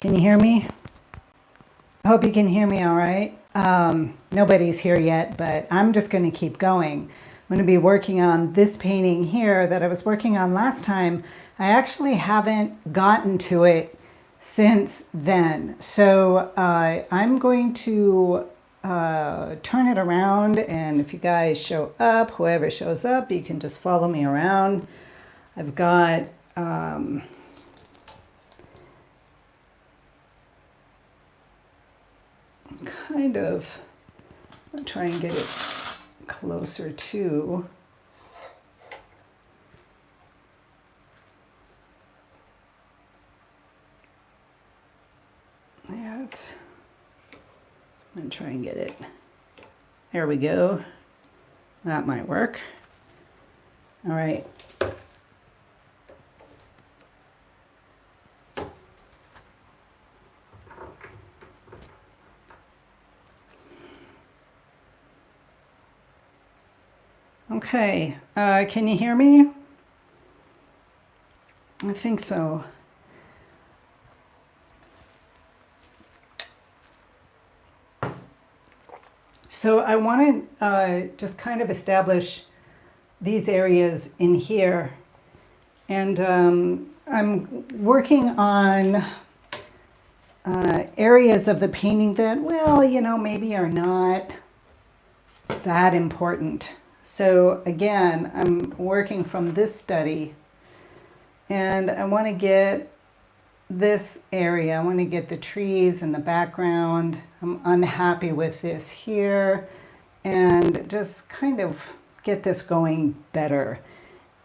Can you hear me? I hope you can hear me all right. Nobody's here yet, but I'm just going to keep going. I'm going to be working on this painting here that I was working on last time. I actually haven't gotten to it since then. So I'm going to turn it around, and if you guys show up, whoever shows up, you can just follow me around. I've got kind of, I'll try and get it closer to. Yeah, it's, I'm going to try and get it. There we go. That might work. All right. Okay, can you hear me? I think so. So I want to just kind of establish these areas in here. And I'm working on areas of the painting that, well, you know, maybe are not that important. So again, I'm working from this study, and I want to get this area. I want to get the trees in the background. I'm unhappy with this here, and just kind of get this going better.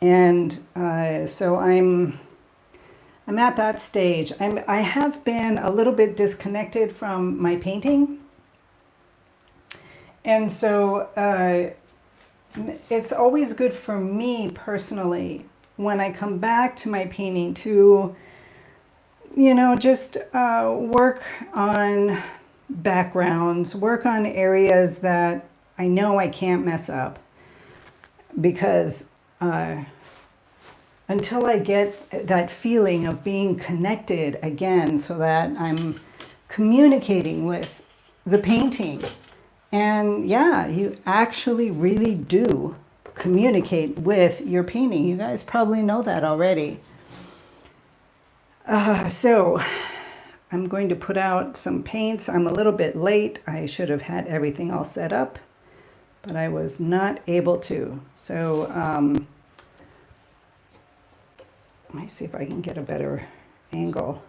And so I'm at that stage. I have been a little bit disconnected from my painting, and so it's always good for me personally when I come back to my painting to, you know, just work on backgrounds, work on areas that I know I can't mess up, because until I get that feeling of being connected again, so that I'm communicating with the painting. And yeah, you actually really do communicate with your painting. You guys probably know that already. So I'm going to put out some paints. I'm a little bit late. I should have had everything all set up, but I was not able to. So let me see if I can get a better angle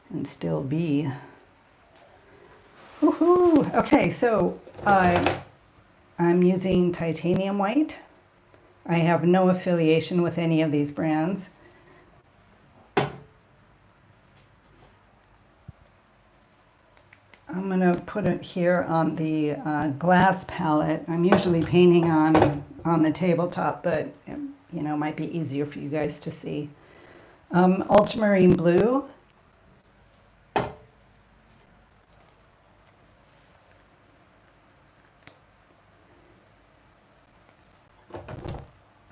and still be. Woohoo! Okay, so I'm using titanium white. I have no affiliation with any of these brands. I'm going to put it here on the glass palette. I'm usually painting on the tabletop, but you know, it might be easier for you guys to see. Ultramarine blue.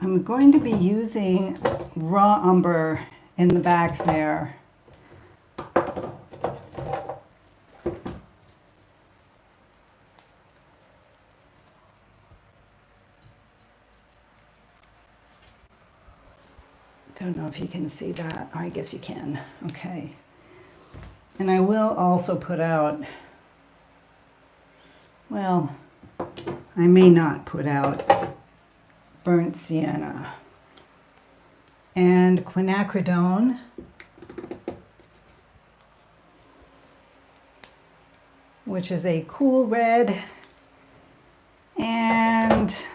I'm going to be using raw umber in the back there. Don't know if you can see that. I guess you can. Okay. And I will also put out, well, I may not put out burnt sienna and quinacridone, which is a cool red, and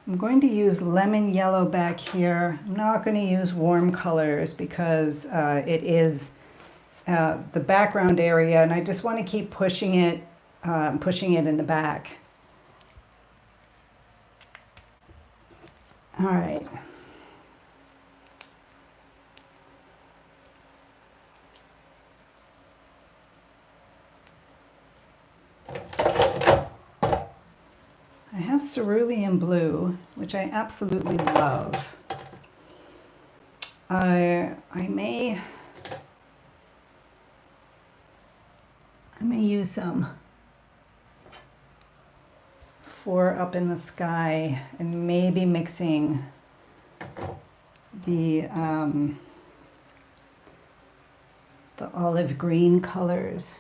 I'm going to use lemon yellow back here. I'm not going to use warm colors because it is the background area, and I just want to keep pushing it in the back. All right. I have cerulean blue, which I absolutely love. I may use some for up in the sky and maybe mixing the olive green colors.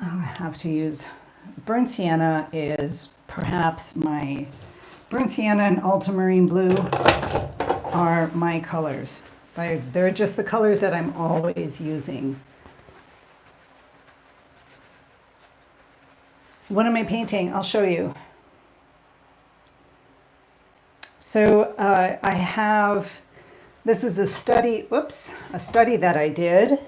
I have to use burnt sienna is perhaps my burnt sienna and ultramarine blue are my colors. They're just the colors that I'm always using. What am I painting? I'll show you. So I have, this is a study that I did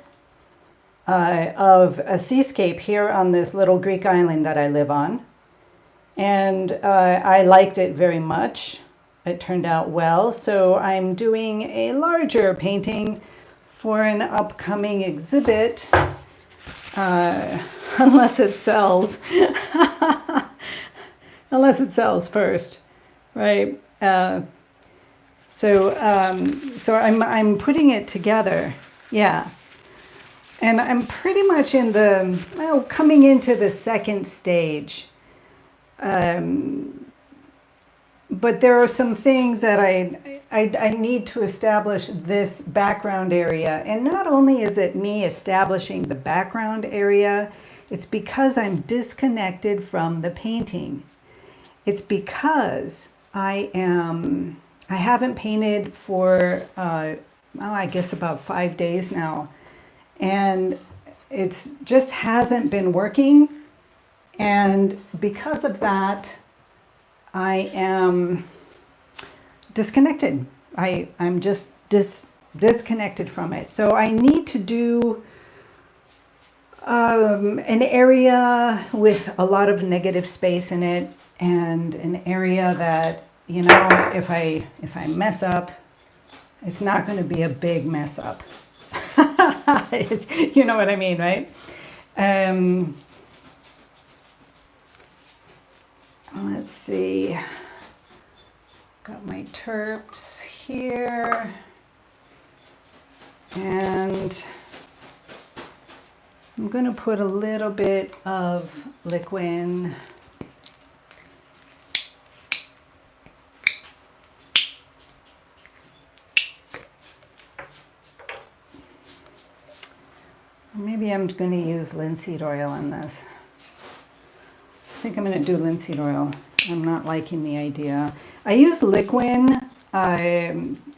of a seascape here on this little Greek island that I live on. And I liked it very much. It turned out well. So I'm doing a larger painting for an upcoming exhibit, unless it sells. Unless it sells first, right? So I'm putting it together, yeah. And I'm pretty much in coming into the second stage. But there are some things that I need to establish this background area. And not only is it me establishing the background area, it's because I'm disconnected from the painting. It's because I haven't painted for, I guess about 5 days now. And it's just hasn't been working. And because of that, I am disconnected. I'm just disconnected from it. So I need to do an area with a lot of negative space in it, and an area that, you know, if I mess up, it's not going to be a big mess up. You know what I mean, right? Let's see. Got my terps here. And I'm going to put a little bit of liquid. Maybe I'm going to use linseed oil on this. I think I'm going to do linseed oil. I'm not liking the idea. I use liquid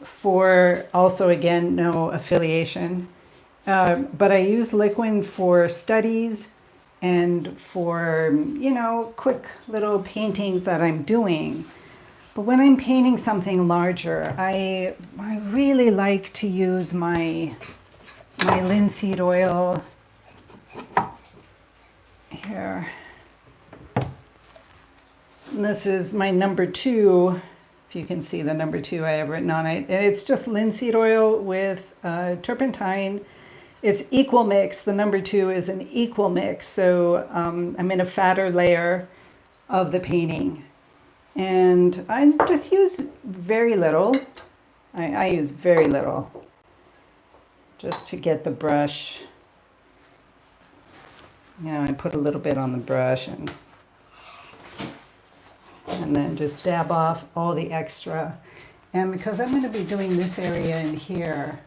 for also, again, no affiliation. But I use liquid for studies and for, you know, quick little paintings that I'm doing. But when I'm painting something larger, I really like to use my linseed oil here. And this is my number 2. If you can see the number 2 I have written on it. And it's just linseed oil with turpentine. It's equal mix. The number 2 is an equal mix. So I'm in a fatter layer of the painting. And I just use very little. I use very little just to get the brush. You know, I put a little bit on the brush and then just dab off all the extra. And because I'm going to be doing this area in here,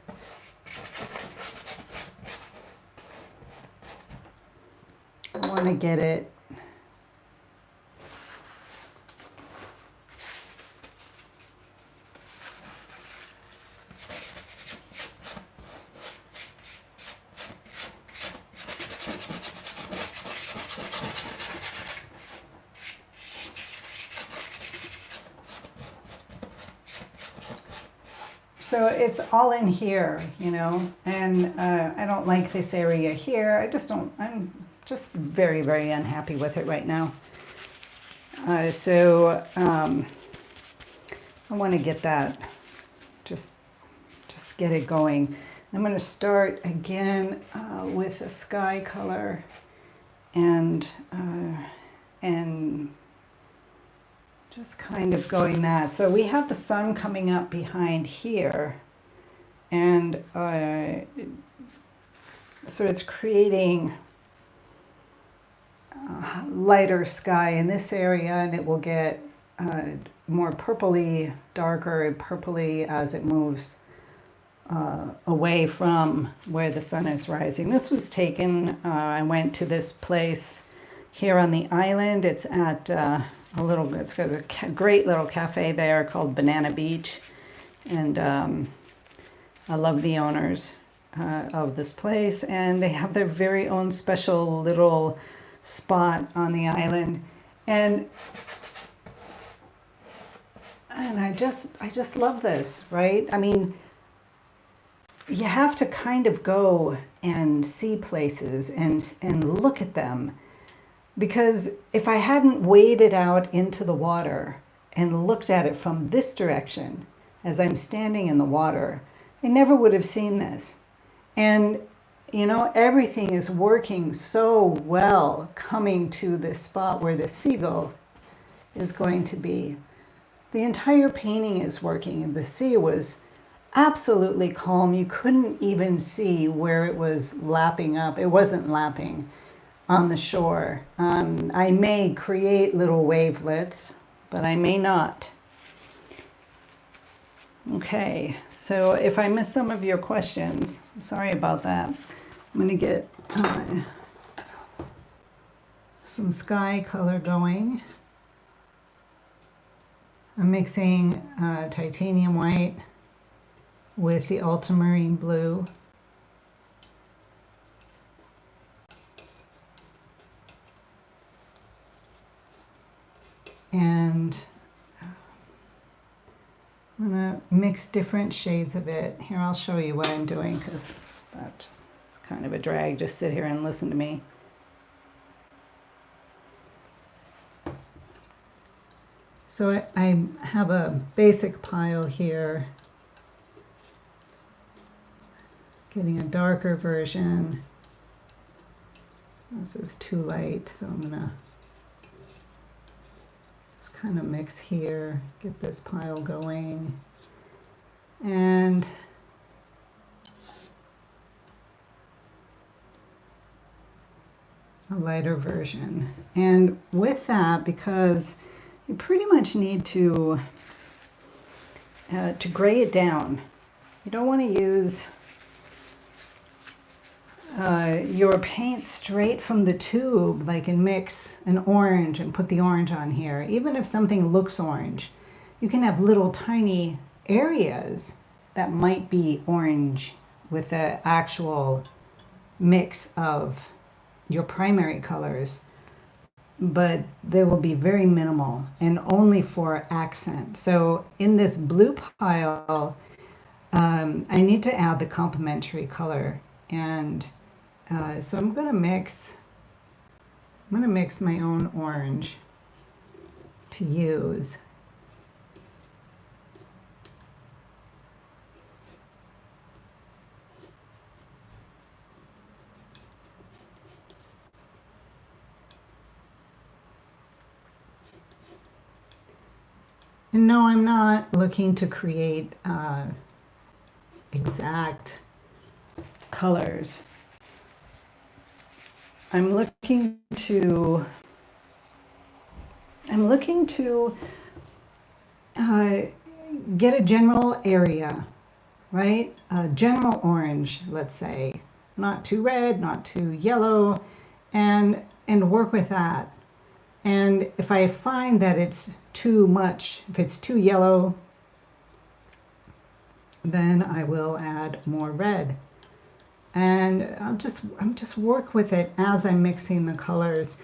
I want to get it so it's all in here, you know, and I don't like this area here. I'm just very, very unhappy with it right now. So I want to get that, just get it going. I'm going to start again with a sky color and just kind of going that. So we have the sun coming up behind here, and so it's creating lighter sky in this area, and it will get more purpley, darker purpley as it moves away from where the sun is rising. This was taken, I went to this place here on the island. It's at it's got a great little cafe there called Banana Beach, and I love the owners of this place, and they have their very own special little spot on the island, and I just love this, right? I mean, you have to kind of go and see places and look at them, because if I hadn't waded out into the water and looked at it from this direction as I'm standing in the water, I never would have seen this. And you know, everything is working so well coming to this spot where the seagull is going to be. The entire painting is working, and the sea was absolutely calm. You couldn't even see where it was lapping up. It wasn't lapping on the shore. I may create little wavelets, but I may not. Okay, so if I miss some of your questions, I'm sorry about that. I'm going to get some sky color going. I'm mixing titanium white with the ultramarine blue. And I'm going to mix different shades of it. Here, I'll show you what I'm doing, because that's kind of a drag. Just sit here and listen to me. So I have a basic pile here, getting a darker version. This is too light, so I'm gonna just kind of mix here, get this pile going, and a lighter version. And with that, because you pretty much need to gray it down. You don't want to use your paint straight from the tube, like, and mix an orange and put the orange on here. Even if something looks orange, you can have little tiny areas that might be orange with the actual mix of your primary colors, but they will be very minimal and only for accent. So in this blue pile, I need to add the complementary color, and so I'm gonna mix my own orange to use. And no, I'm not looking to create exact colors. I'm looking to get a general area, right? A general orange, let's say, not too red, not too yellow, and work with that. And if I find that it's too much, if it's too yellow, then I will add more red. And I'm just work with it as I'm mixing the colors.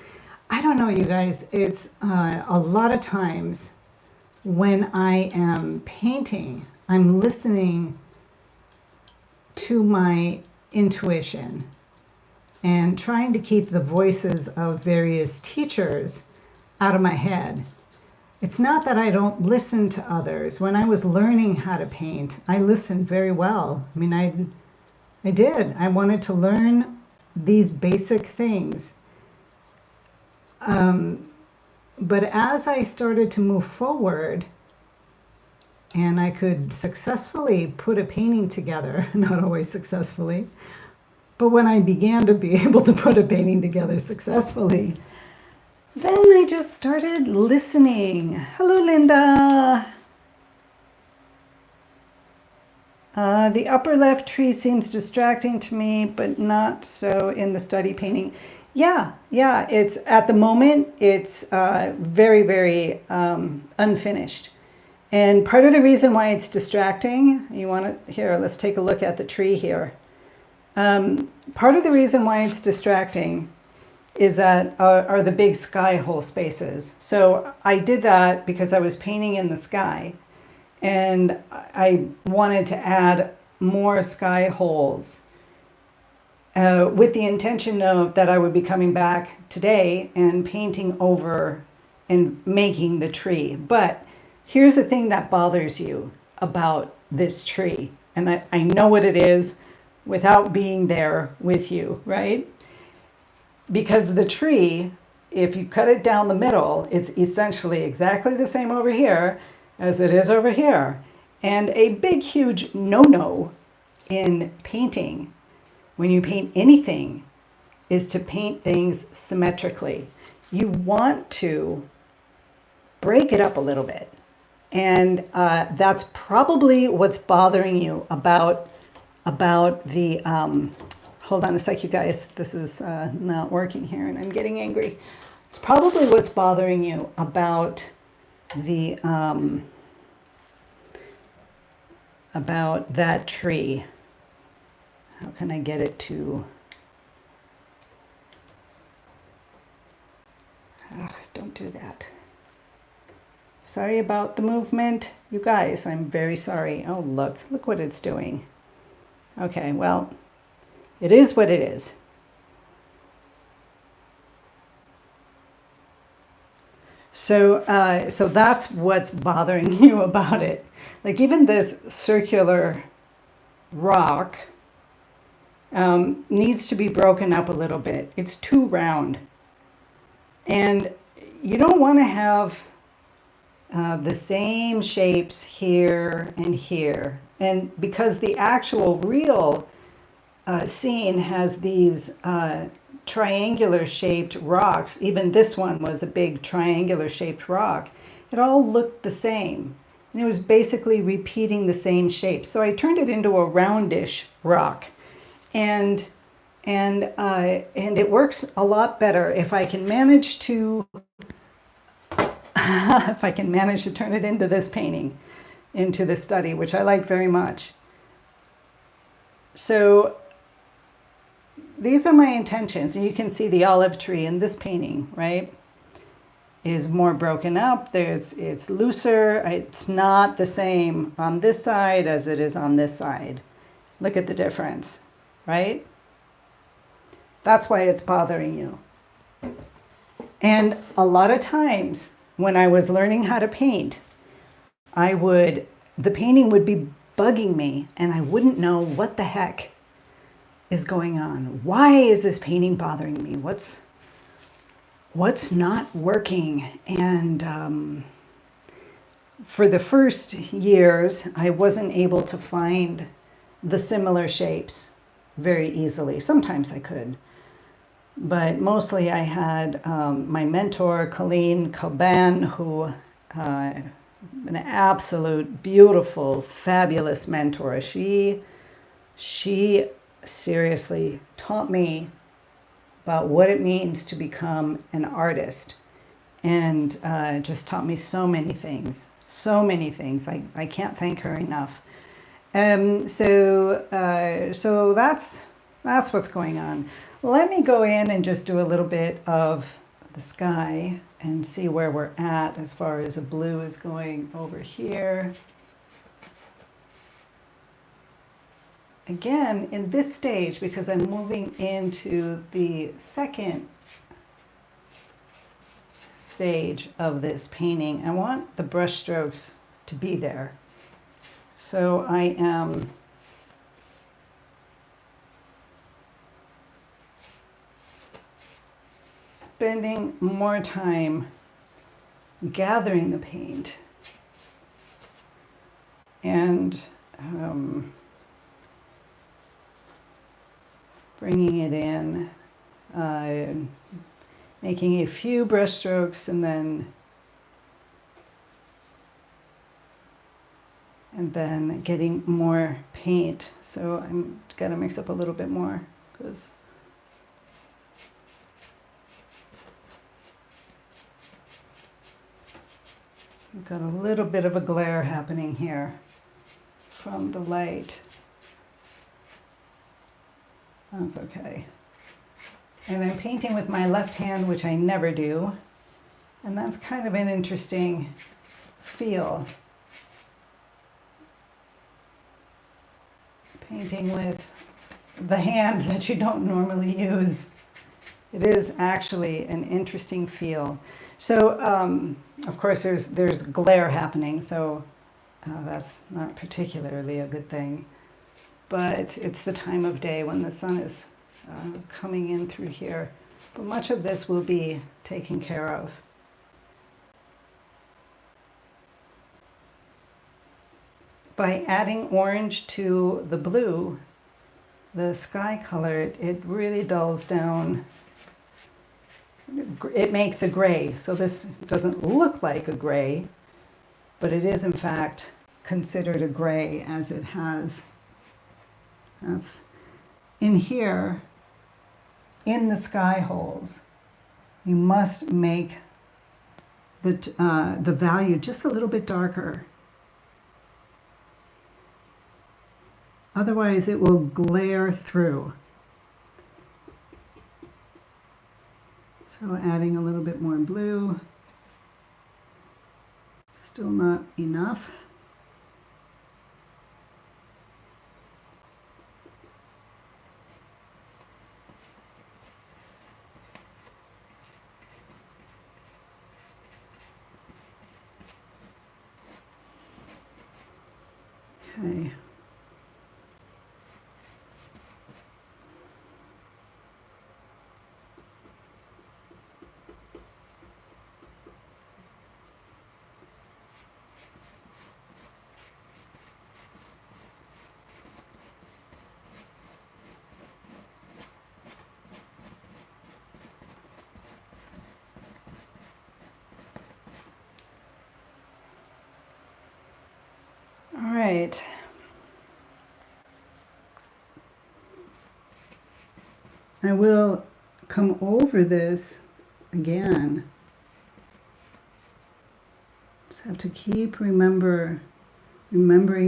I don't know, you guys, it's a lot of times when I am painting, I'm listening to my intuition and trying to keep the voices of various teachers out of my head. It's not that I don't listen to others. When I was learning how to paint, I listened very well. I mean, I did. I wanted to learn these basic things. But as I started to move forward and I could successfully put a painting together, not always successfully, but when I began to be able to put a painting together successfully, then I just started listening. Hello, Linda. The upper left tree seems distracting to me, but not so in the study painting. Yeah, it's at the moment, it's very, very unfinished. And part of the reason why it's distracting, you want to, here, let's take a look at the tree here. Part of the reason why it's distracting is that are the big sky hole spaces. So I did that because I was painting in the sky and I wanted to add more sky holes with the intention of that I would be coming back today and painting over and making the tree. But here's the thing that bothers you about this tree. And I know what it is without being there with you, right? Because the tree, if you cut it down the middle, it's essentially exactly the same over here as it is over here. And a big, huge no-no in painting, when you paint anything, is to paint things symmetrically. You want to break it up a little bit. And that's probably what's bothering you about the, hold on a sec, you guys, this is not working here and I'm getting angry. It's probably what's bothering you about the, about that tree. How can I get it to, don't do that. Sorry about the movement. You guys, I'm very sorry. Oh, look what it's doing. Okay, well, it is what it is. So that's what's bothering you about it. Like even this circular rock needs to be broken up a little bit. It's too round. And you don't want to have the same shapes here and here. And because the actual real scene has these triangular shaped rocks, even this one was a big triangular shaped rock, it all looked the same. And it was basically repeating the same shape. So I turned it into a roundish rock. And it works a lot better if I can manage to if I can manage to turn it into this painting, into the study, which I like very much. So these are my intentions, and you can see the olive tree in this painting, right? Is more broken up. It's looser. It's not the same on this side as it is on this side. Look at the difference, right? That's why it's bothering you. And a lot of times when I was learning how to paint, the painting would be bugging me and I wouldn't know what the heck is going on. Why is this painting bothering me? What's not working? And for the first years, I wasn't able to find the similar shapes very easily. Sometimes I could. But mostly I had my mentor, Colleen Coban, who, an absolute beautiful, fabulous mentor. She seriously taught me about what it means to become an artist, and just taught me so many things. I can't thank her enough. So that's what's going on. Let me go in and just do a little bit of the sky and see where we're at as far as a blue is going over here. Again, in this stage, because I'm moving into the second stage of this painting, I want the brush strokes to be there. So I am spending more time gathering the paint and bringing it in, making a few brush strokes and then getting more paint. So I'm gonna mix up a little bit more because we've got a little bit of a glare happening here from the light. That's okay. And I'm painting with my left hand, which I never do. And that's kind of an interesting feel. Painting with the hand that you don't normally use. It is actually an interesting feel. So, of course, there's glare happening, so that's not particularly a good thing. But it's the time of day when the sun is coming in through here. But much of this will be taken care of. By adding orange to the blue, the sky color, it really dulls down. It makes a gray. So this doesn't look like a gray, but it is in fact considered a gray as it has. That's in here, in the sky holes, you must make the value just a little bit darker. Otherwise it will glare through. So adding a little bit more blue, still not enough. Okay. All right. I will come over this again. Just have to keep remembering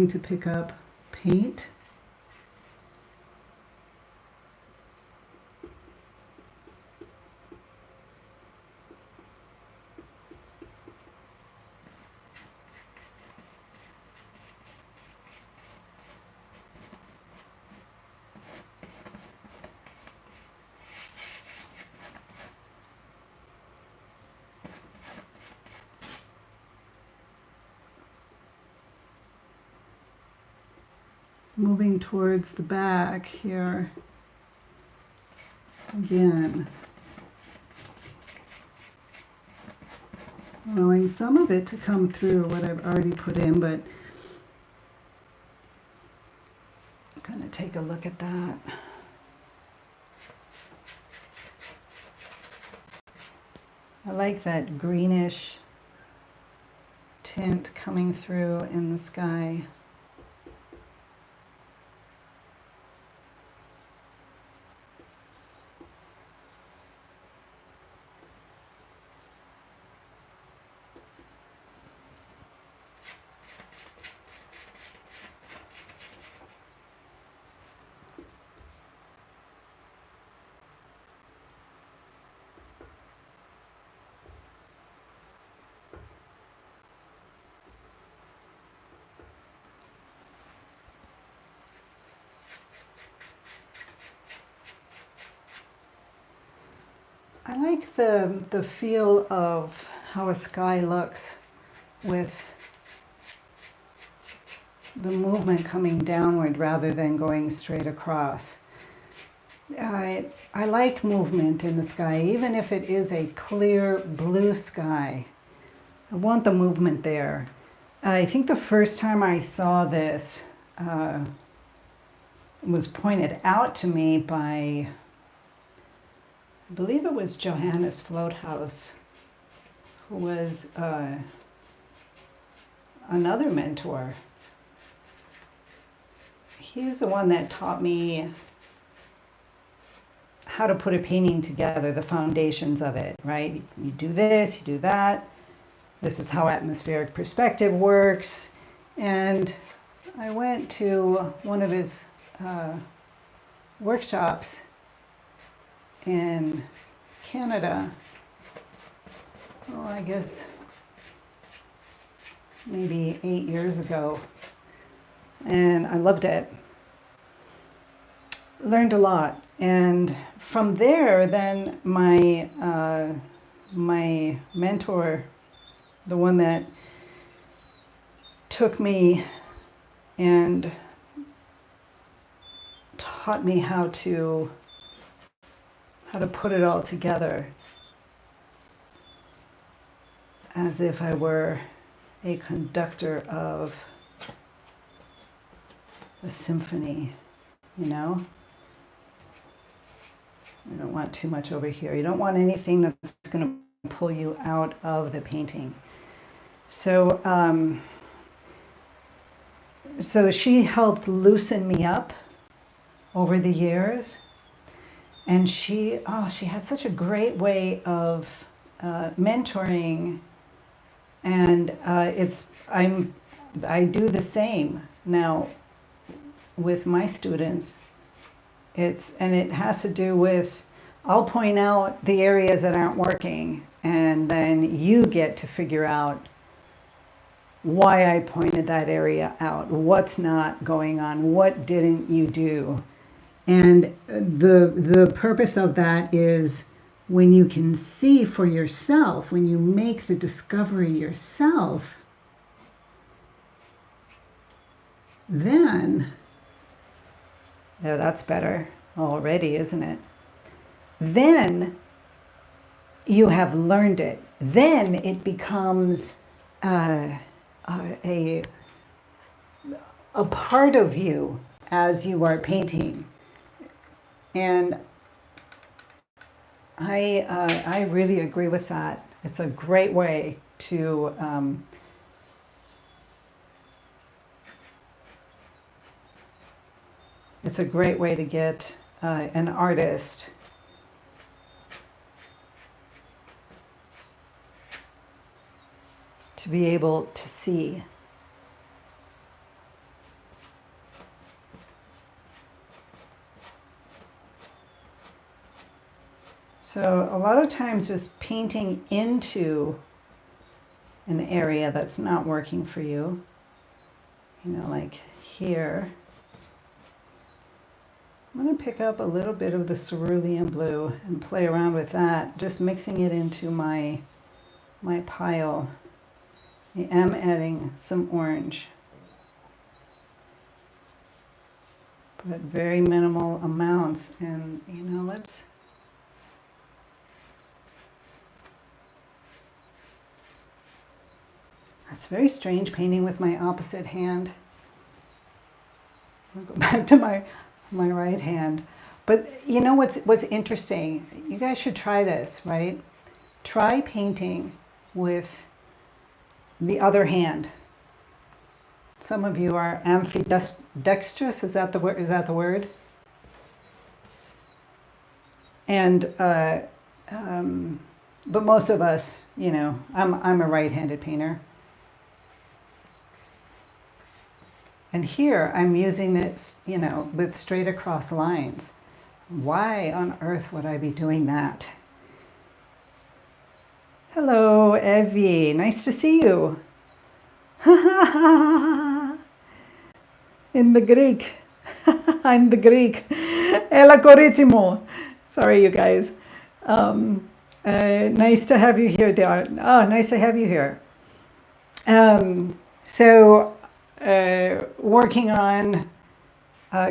to pick up paint. Moving towards the back here again, allowing some of it to come through what I've already put in, but I'm going to take a look at that. I like that greenish tint coming through in the sky. I like the feel of how a sky looks with the movement coming downward rather than going straight across. I like movement in the sky, even if it is a clear blue sky. I want the movement there. I think the first time I saw this was pointed out to me by, I believe it was Johannes Floathouse, who was another mentor. He's the one that taught me how to put a painting together, the foundations of it, right? You do this, you do that. This is how atmospheric perspective works. And I went to one of his workshops in Canada. Oh, I guess maybe 8 years ago. And I loved it. Learned a lot. And from there, then my mentor, the one that took me and taught me how to put it all together as if I were a conductor of a symphony, you know? You don't want too much over here. You don't want anything that's going to pull you out of the painting. So, so she helped loosen me up over the years, and she had such a great way of mentoring, and I do the same now with my students. It has to do with, I'll point out the areas that aren't working, and then you get to figure out why I pointed that area out, what's not going on, what didn't you do. And the purpose of that is when you can see for yourself, when you make the discovery yourself, then, yeah, that's better already, isn't it? Then you have learned it. Then it becomes a part of you as you are painting. And I really agree with that. It's a great way to get an artist to be able to see. So a lot of times just painting into an area that's not working for you, you know, like here. I'm going to pick up a little bit of the cerulean blue and play around with that, just mixing it into my pile. I am adding some orange, but very minimal amounts. And, you know, that's very strange painting with my opposite hand. I'll go back to my right hand. But you know what's interesting? You guys should try this, right? Try painting with the other hand. Some of you are ambidextrous. Is that the word? And but most of us, you know, I'm a right-handed painter. And here I'm using it, you know, with straight across lines. Why on earth would I be doing that? Hello, Evie. Nice to see you. In the Greek. I'm the Greek. Ela corissimo. Sorry, you guys. Nice to have you here, Dar. Oh, nice to have you here. So, working on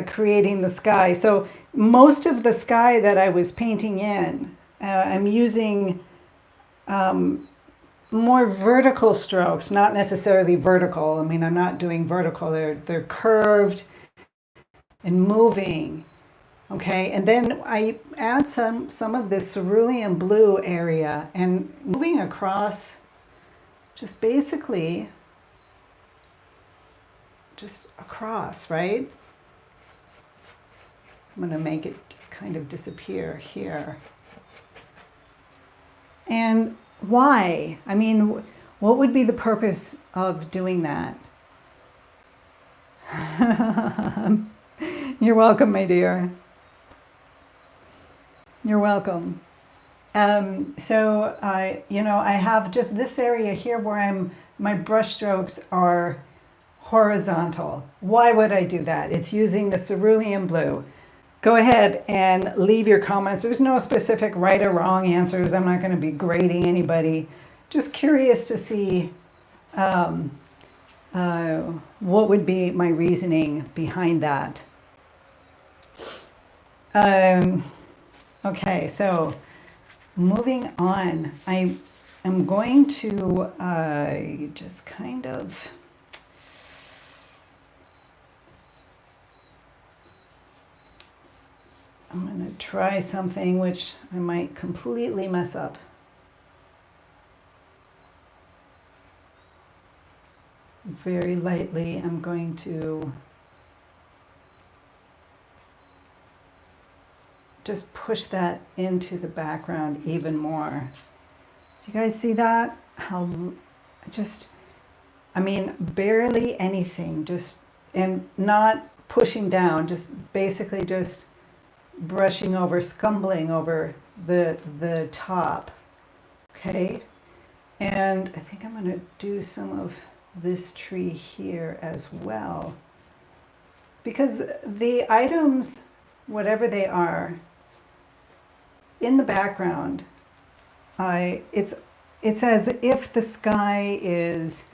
creating the sky. So most of the sky that I was painting in, I'm using more vertical strokes, not necessarily vertical. I mean, I'm not doing vertical. They're curved and moving. Okay, and then I add some of this cerulean blue area and moving across, just basically just across, right? I'm going to make it just kind of disappear here. And why? I mean, what would be the purpose of doing that? You're welcome, my dear. You're welcome. So I have just this area here where my brush strokes are horizontal. Why would I do that? It's using the cerulean blue. Go ahead and leave your comments. There's no specific right or wrong answers. I'm not going to be grading anybody. Just curious to see what would be my reasoning behind that. Okay, so moving on, I am going to just kind of I'm going to try something which I might completely mess up. Very lightly, I'm going to just push that into the background even more. Do you guys see that? I mean, barely anything, and not pushing down, just basically just brushing over, scumbling over the top, okay? And I think I'm going to do some of this tree here as well, because the items, whatever they are, in the background, it's as if the sky is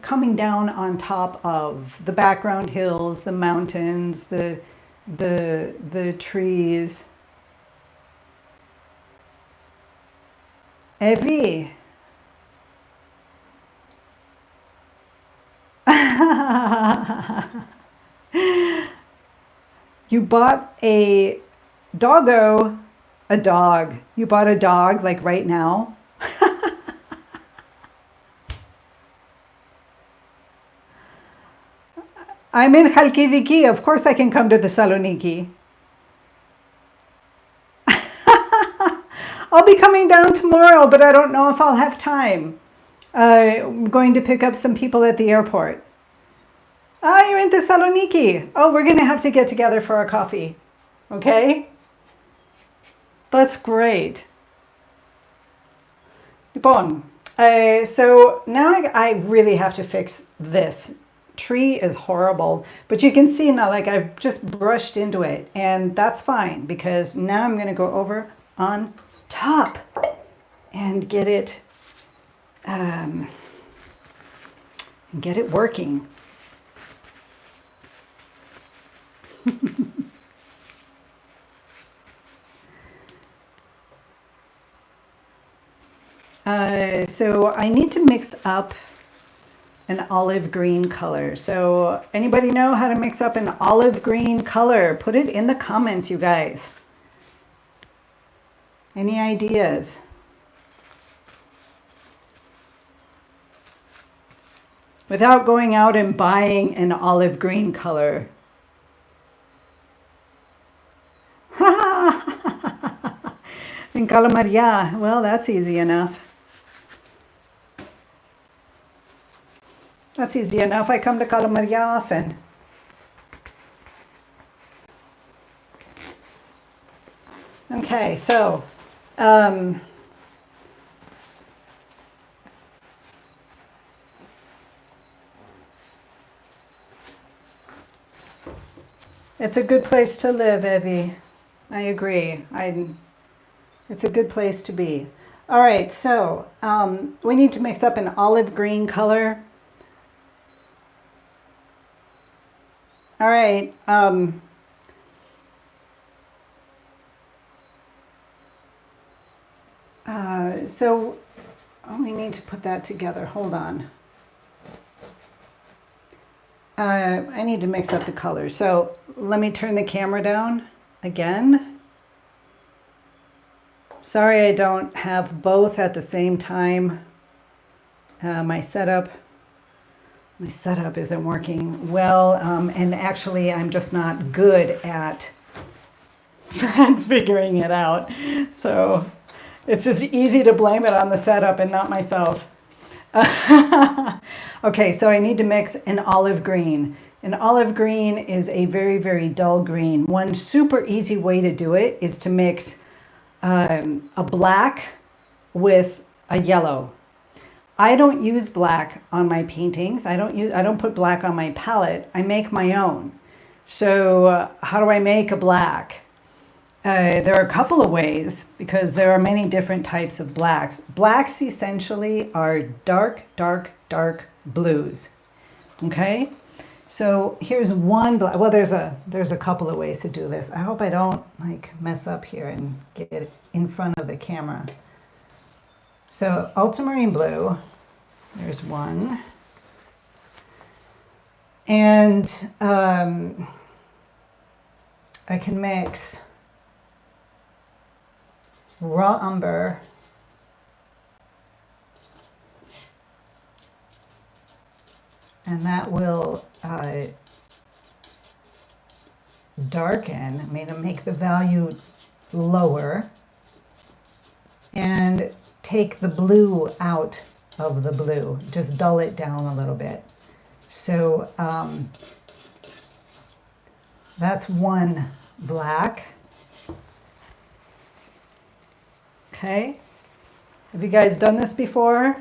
coming down on top of the background hills, the mountains, the trees. Evie. You bought a doggo, a dog. You bought a dog like right now? I'm in Khalkidiki. Of course I can come to Thessaloniki. I'll be coming down tomorrow, but I don't know if I'll have time. I'm going to pick up some people at the airport. Ah, you're in Thessaloniki. Oh, we're going to have to get together for a coffee. Okay? That's great. Λοιπόν, so now I really have to fix this. Tree is horrible, but you can see now, like, I've just brushed into it, and that's fine because now I'm going to go over on top and get it working. So I need to mix up an olive green color. So anybody know how to mix up an olive green color? Put it in the comments, you guys. Any ideas? Without going out and buying an olive green color. In Calamaria, well, that's easy enough. That's easy enough. I come to Calamaria often. Okay, so it's a good place to live, Evie. I agree. It's a good place to be. All right, so we need to mix up an olive green color. All right. So we need to put that together. Hold on. I need to mix up the colors. So let me turn the camera down again. Sorry I don't have both at the same time. My setup isn't working well, and actually I'm just not good at figuring it out. So it's just easy to blame it on the setup and not myself. Okay, so I need to mix an olive green. An olive green is a very, very dull green. One super easy way to do it is to mix a black with a yellow. I don't use black on my paintings. I don't put black on my palette. I make my own. So how do I make a black? There are a couple of ways because there are many different types of blacks. Blacks essentially are dark, dark, dark blues. Okay? So here's one black. Well, there's a couple of ways to do this. I hope I don't like mess up here and get it in front of the camera. So ultramarine blue, there's one. And I can mix raw umber and that will darken, make the value lower and take the blue out of the blue, just dull it down a little bit. So that's one black. Okay, have you guys done this before?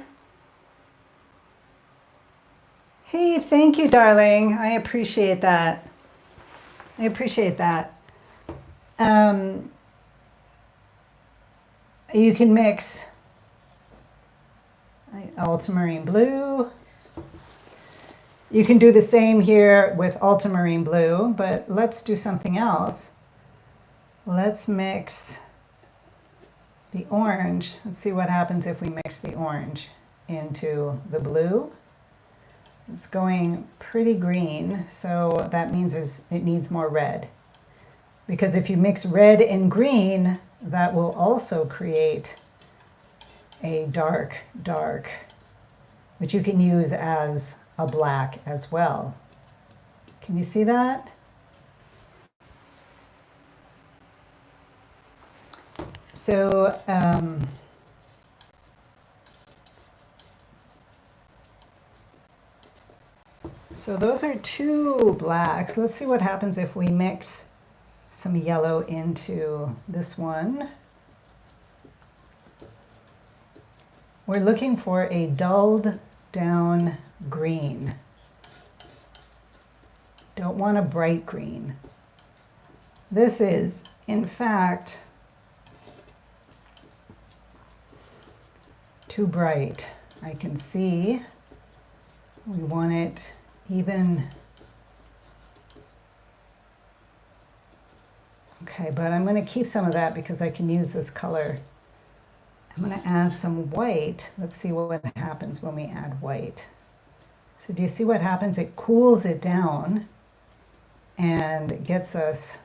Hey, thank you, darling. I appreciate that. I appreciate that. You can mix ultramarine blue. You can do the same here with ultramarine blue, but let's do something else. Let's mix the orange. Let's see what happens if we mix the orange into the blue. It's going pretty green, so that means it needs more red. Because if you mix red and green, that will also create a dark, dark, which you can use as a black as well. Can you see that? So, so those are two blacks. Let's see what happens if we mix some yellow into this one. We're looking for a dulled down green. Don't want a bright green. This is, in fact, too bright. I can see we want it even. Okay, but I'm going to keep some of that because I can use this color. I'm going to add some white. Let's see what happens when we add white. So do you see what happens? It cools it down and gets us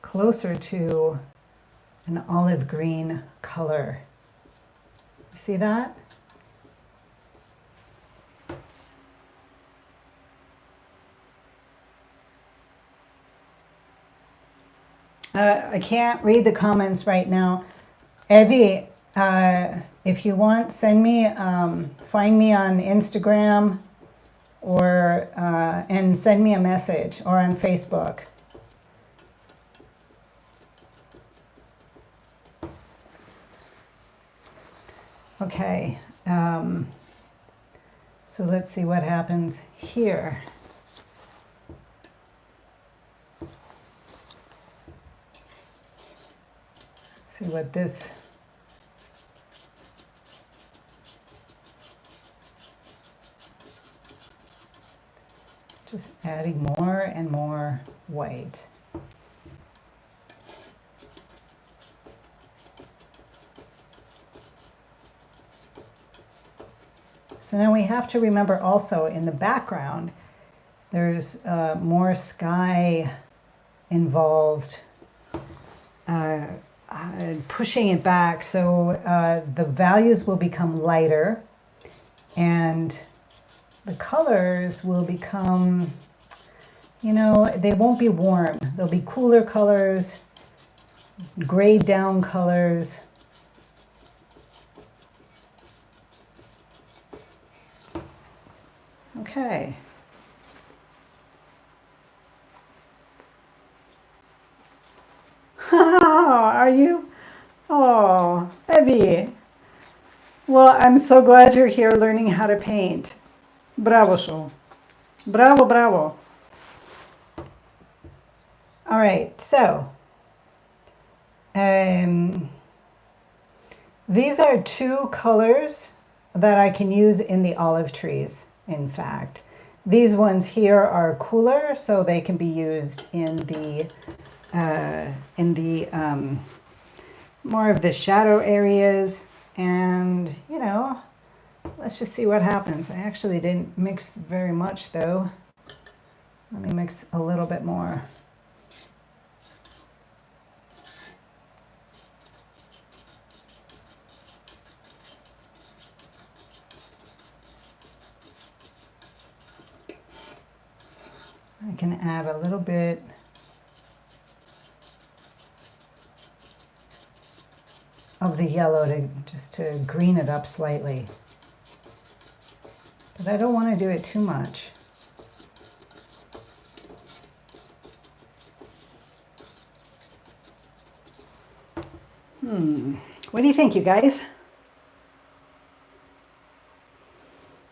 closer to an olive green color. See that? I can't read the comments right now. Evie, if you want, send me, find me on Instagram or and send me a message, or on Facebook. Okay, so let's see what happens here. Let's see what this, just adding more and more white. So now we have to remember also in the background, there's more sky involved, pushing it back. So the values will become lighter and the colors will become, you know, they won't be warm. They'll be cooler colors, grayed down colors. Okay. Are you? Oh, Evie. Well, I'm so glad you're here learning how to paint. Bravo, show. Bravo, bravo. All right, so these are two colors that I can use in the olive trees, in fact. These ones here are cooler, so they can be used in the more of the shadow areas. And, you know, let's just see what happens. I actually didn't mix very much, though. Let me mix a little bit more. I can add a little bit of the yellow to just to green it up slightly. But I don't want to do it too much. What do you think, you guys?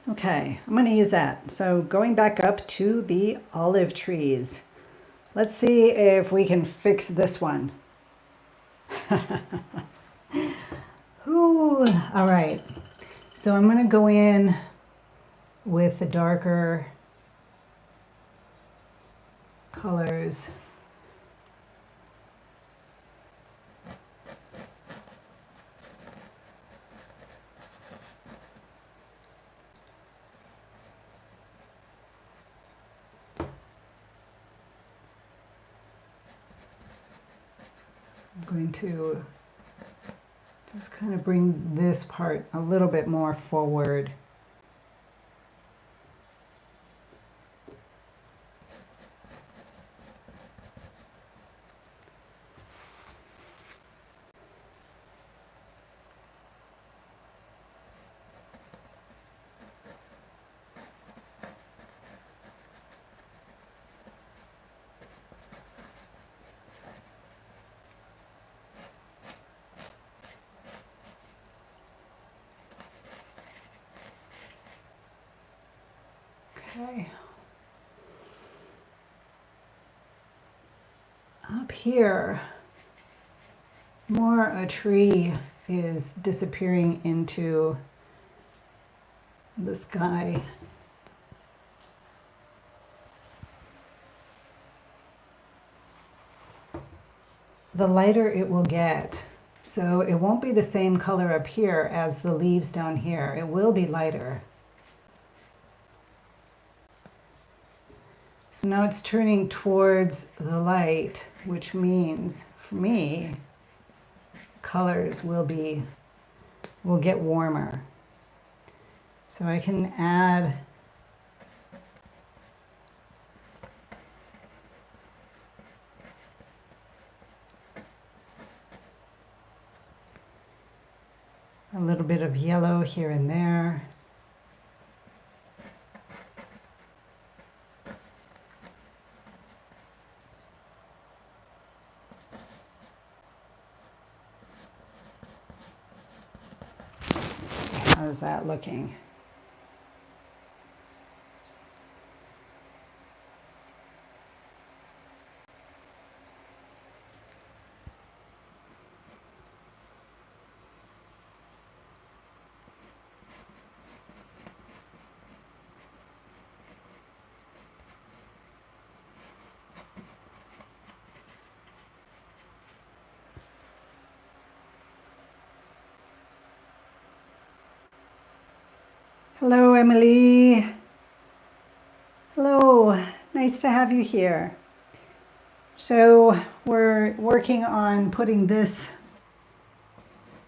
Okay, I'm going to use that. So going back up to the olive trees. Let's see if we can fix this one. Ooh, all right. So I'm going to go in with the darker colors. I'm going to just kind of bring this part a little bit more forward. Okay. Up here, more a tree is disappearing into the sky. The lighter it will get. So it won't be the same color up here as the leaves down here. It will be lighter. So now it's turning towards the light, which means for me, colors will get warmer. So I can add a little bit of yellow here and there. How's that looking? Hello, Emily. Hello, nice to have you here. So we're working on putting this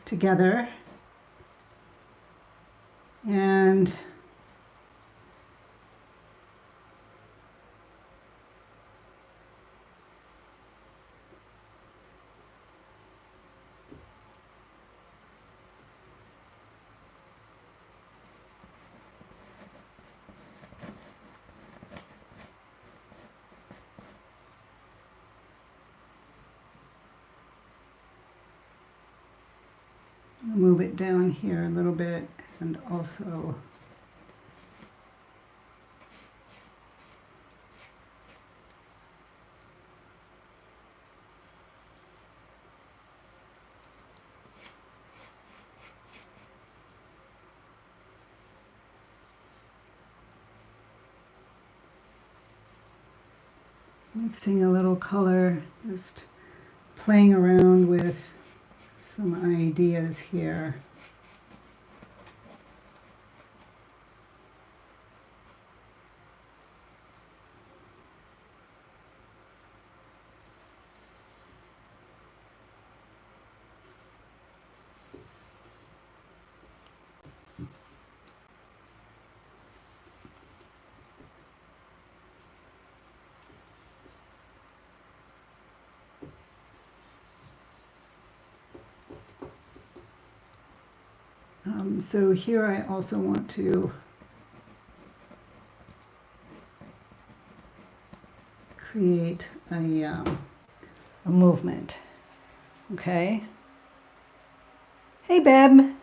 together, and move it down here a little bit, and also mixing a little color, just playing around with some ideas here. So here I also want to create a movement. Okay. Hey, Beb.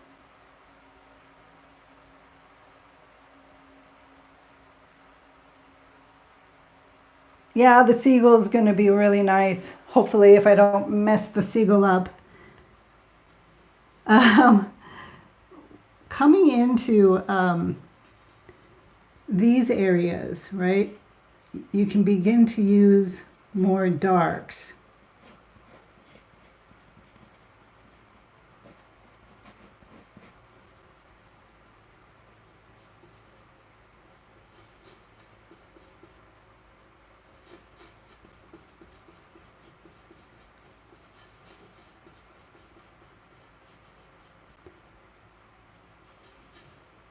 Yeah, the seagull's going to be really nice. Hopefully, if I don't mess the seagull up. Coming into these areas, right, you can begin to use more darks.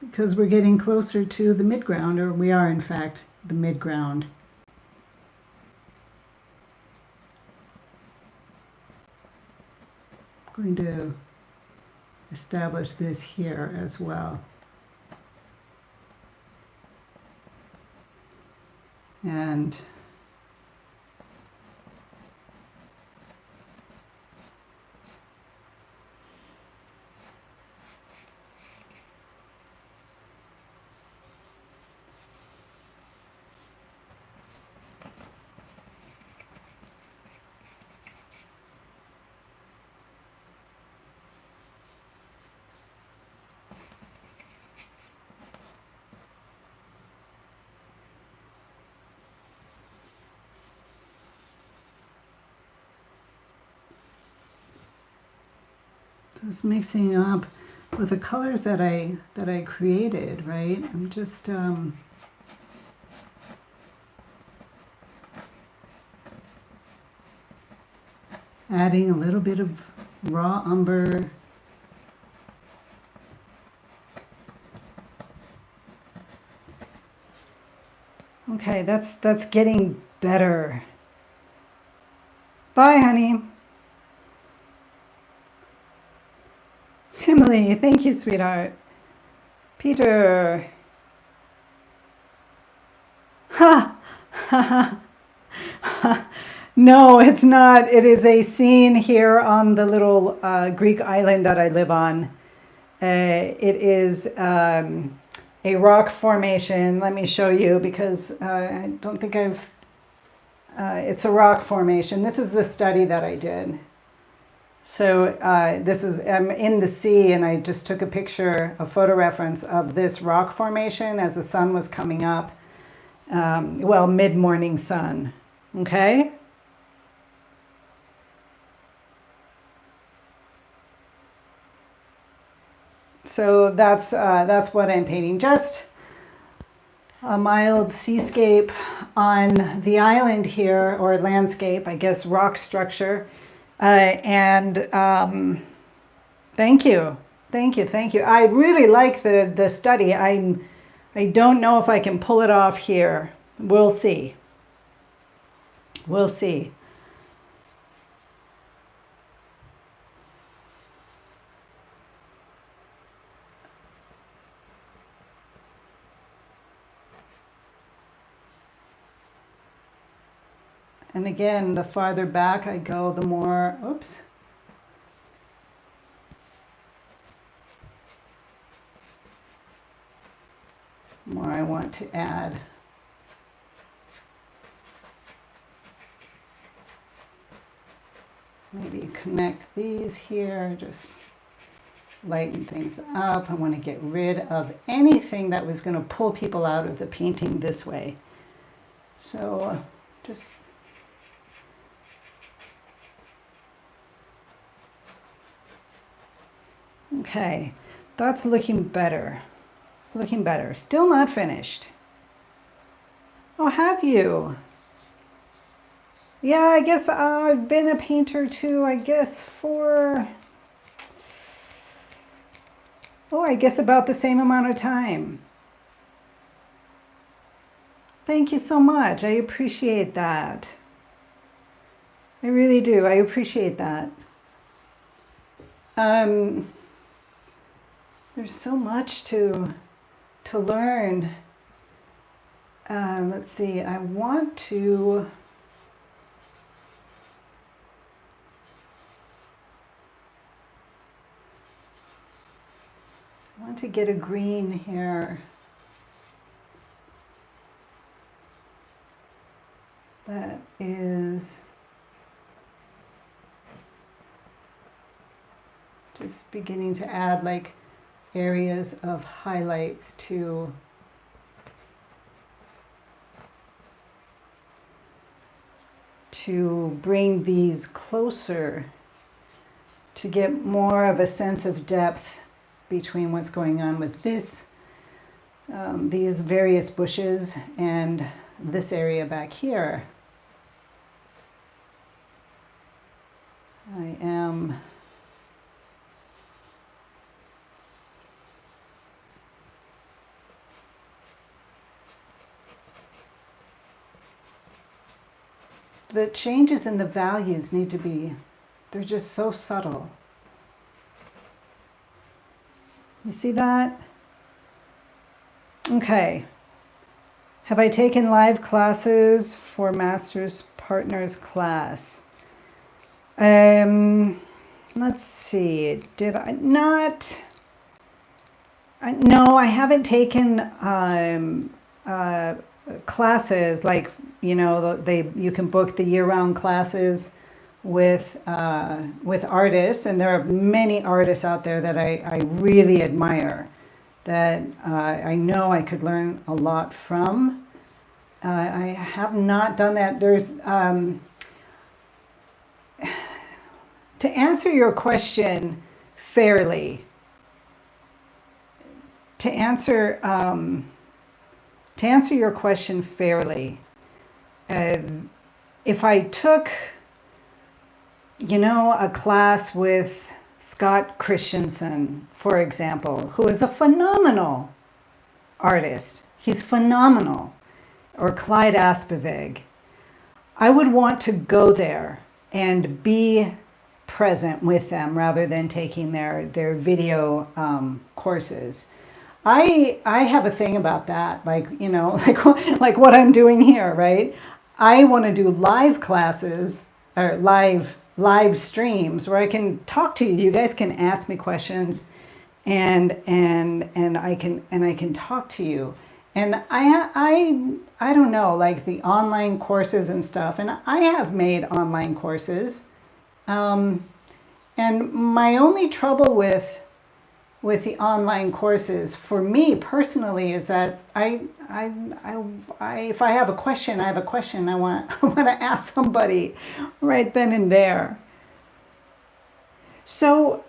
Because we're getting closer to the midground, or we are in fact the midground. I'm going to establish this here as well. And just mixing up with the colors that I created, right? I'm just adding a little bit of raw umber. Okay, that's getting better. Bye, honey. Emily, thank you, sweetheart. Peter. Ha! No, it's not. It is a scene here on the little Greek island that I live on. It is a rock formation. Let me show you, because I don't think I've... it's a rock formation. This is the study that I did. So this is, I'm in the sea, and I just took a picture, a photo reference of this rock formation as the sun was coming up. Well, mid-morning sun, okay? So that's what I'm painting. Just a mild seascape on the island here, or landscape, I guess, rock structure. And thank you. Thank you. Thank you. I really like the study. I don't know if I can pull it off here. We'll see. We'll see. And again, the farther back I go, the more, oops. More I want to add. Maybe connect these here, just lighten things up. I want to get rid of anything that was going to pull people out of the painting this way. So just okay, that's looking better. It's looking better. Still not finished. Oh, have you? Yeah, I guess I've been a painter too, I guess for, oh, I guess about the same amount of time. Thank you so much. I appreciate that. I really do. I appreciate that. There's so much to learn. Let's see. I want to get a green here. That is just beginning to add like areas of highlights to bring these closer, to get more of a sense of depth between what's going on with this, these various bushes and this area back here. I am the changes in the values need to be, they're just so subtle. You see that? Okay. Have I taken live classes for Master's Partners class? Let's see. Did I not? No, I haven't taken classes like, you know, you can book the year-round classes with artists, and there are many artists out there that I really admire, that I know I could learn a lot from. I have not done that. There's to answer your question fairly. To answer your question fairly, if I took, you know, a class with Scott Christensen, for example, who is a phenomenal artist, he's phenomenal, or Clyde Aspivig, I would want to go there and be present with them rather than taking their video courses. I have a thing about that, like, you know, like what I'm doing here, right? I want to do live classes or live streams where I can talk to you. You guys can ask me questions, and I can talk to you. And I don't know, like the online courses and stuff. And I have made online courses, and my only trouble with the online courses for me personally is that if I have a question, I want to ask somebody right then and there. So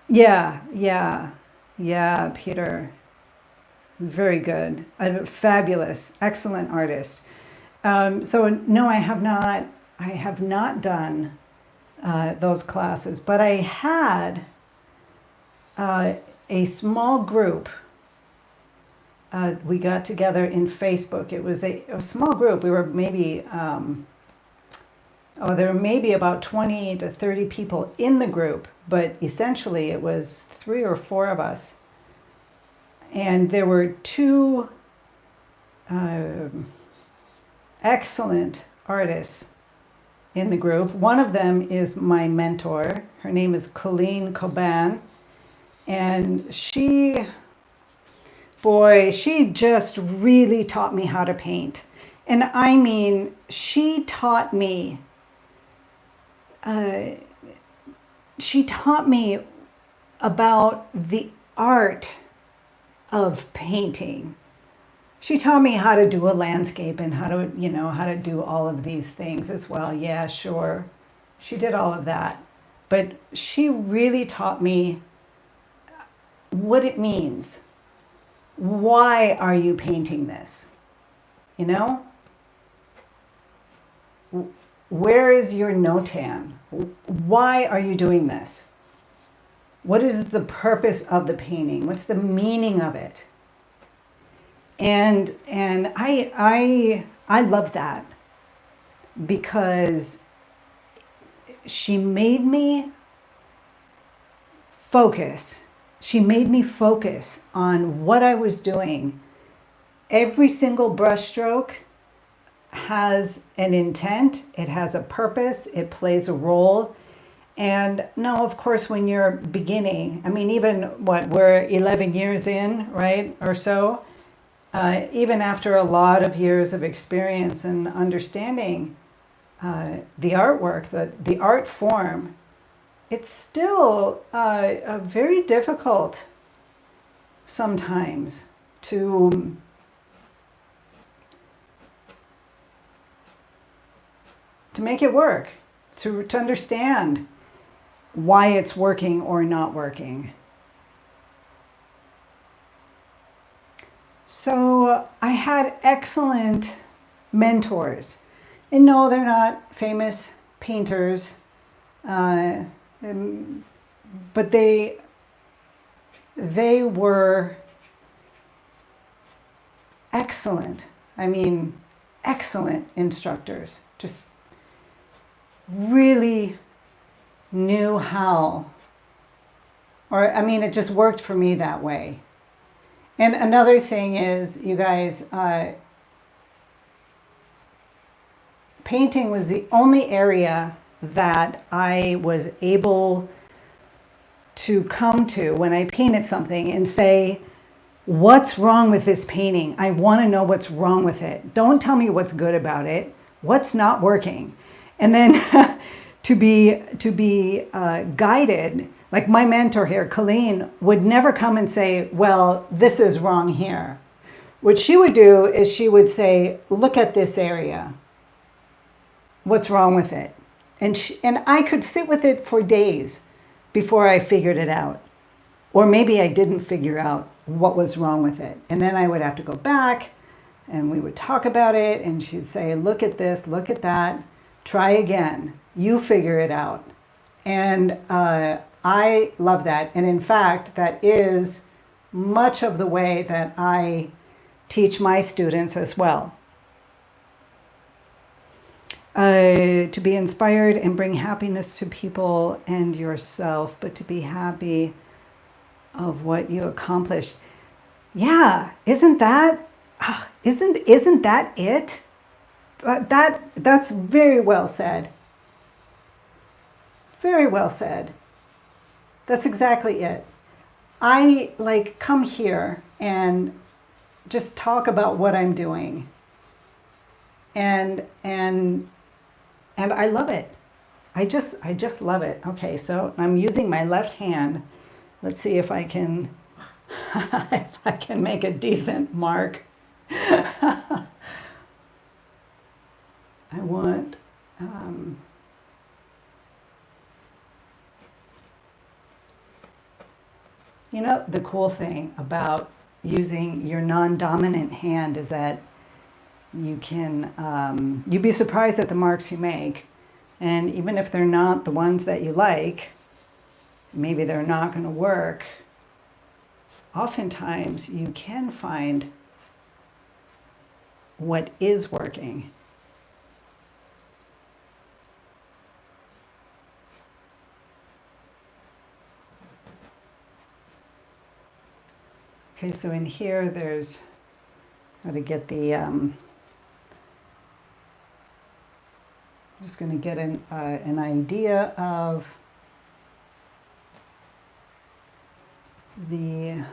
yeah. Yeah, Peter. Very good. Fabulous. Excellent artist. So no, I have not. I have not done those classes, but I had a small group. We got together in Facebook. It was a small group. We were maybe there were maybe about 20 to 30 people in the group, but essentially it was 3 or 4 of us. And there were 2 excellent artists in the group. One of them is my mentor. Her name is Colleen Coban. And she just really taught me how to paint. And I mean, she taught me about the art of painting. She taught me how to do a landscape and how to do all of these things as well. Yeah, sure. She did all of that. But she really taught me what it means. Why are you painting this? You know? Where is your notan? Why are you doing this? What is the purpose of the painting? What's the meaning of it? And I love that because she made me focus. She made me focus on what I was doing. Every single brushstroke has an intent. It has a purpose. It plays a role. And no, of course, when you're beginning, I mean, even we're 11 years in, right, or so, even after a lot of years of experience and understanding the artwork, the art form, it's still very difficult sometimes to make it work, to understand why it's working or not working. So I had excellent mentors. And no, they're not famous painters, but they were excellent. I mean, excellent instructors. Just really knew how, or I mean, it just worked for me that way. And another thing is, you guys, painting was the only area that I was able to come to when I painted something and say, what's wrong with this painting? I want to know what's wrong with it. Don't tell me what's good about it. What's not working? And then to be guided. Like my mentor here, Colleen, would never come and say, well, this is wrong here. What she would do is she would say, look at this area. What's wrong with it? And I could sit with it for days before I figured it out. Or maybe I didn't figure out what was wrong with it. And then I would have to go back and we would talk about it. And she'd say, look at this, look at that, try again. You figure it out. And I love that. And in fact, that is much of the way that I teach my students as well. To be inspired and bring happiness to people and yourself, but to be happy of what you accomplished. Yeah, isn't that it? That's very well said. Very well said. That's exactly it. I come here and just talk about what I'm doing. And I love it. I just love it. Okay, so I'm using my left hand. Let's see if I can if I can make a decent mark. I want You know, the cool thing about using your non-dominant hand is that you can, you'd be surprised at the marks you make. And even if they're not the ones that you like, maybe they're not going to work, oftentimes you can find what is working. Okay, so in here there's how to get the, I'm just going to get an idea of the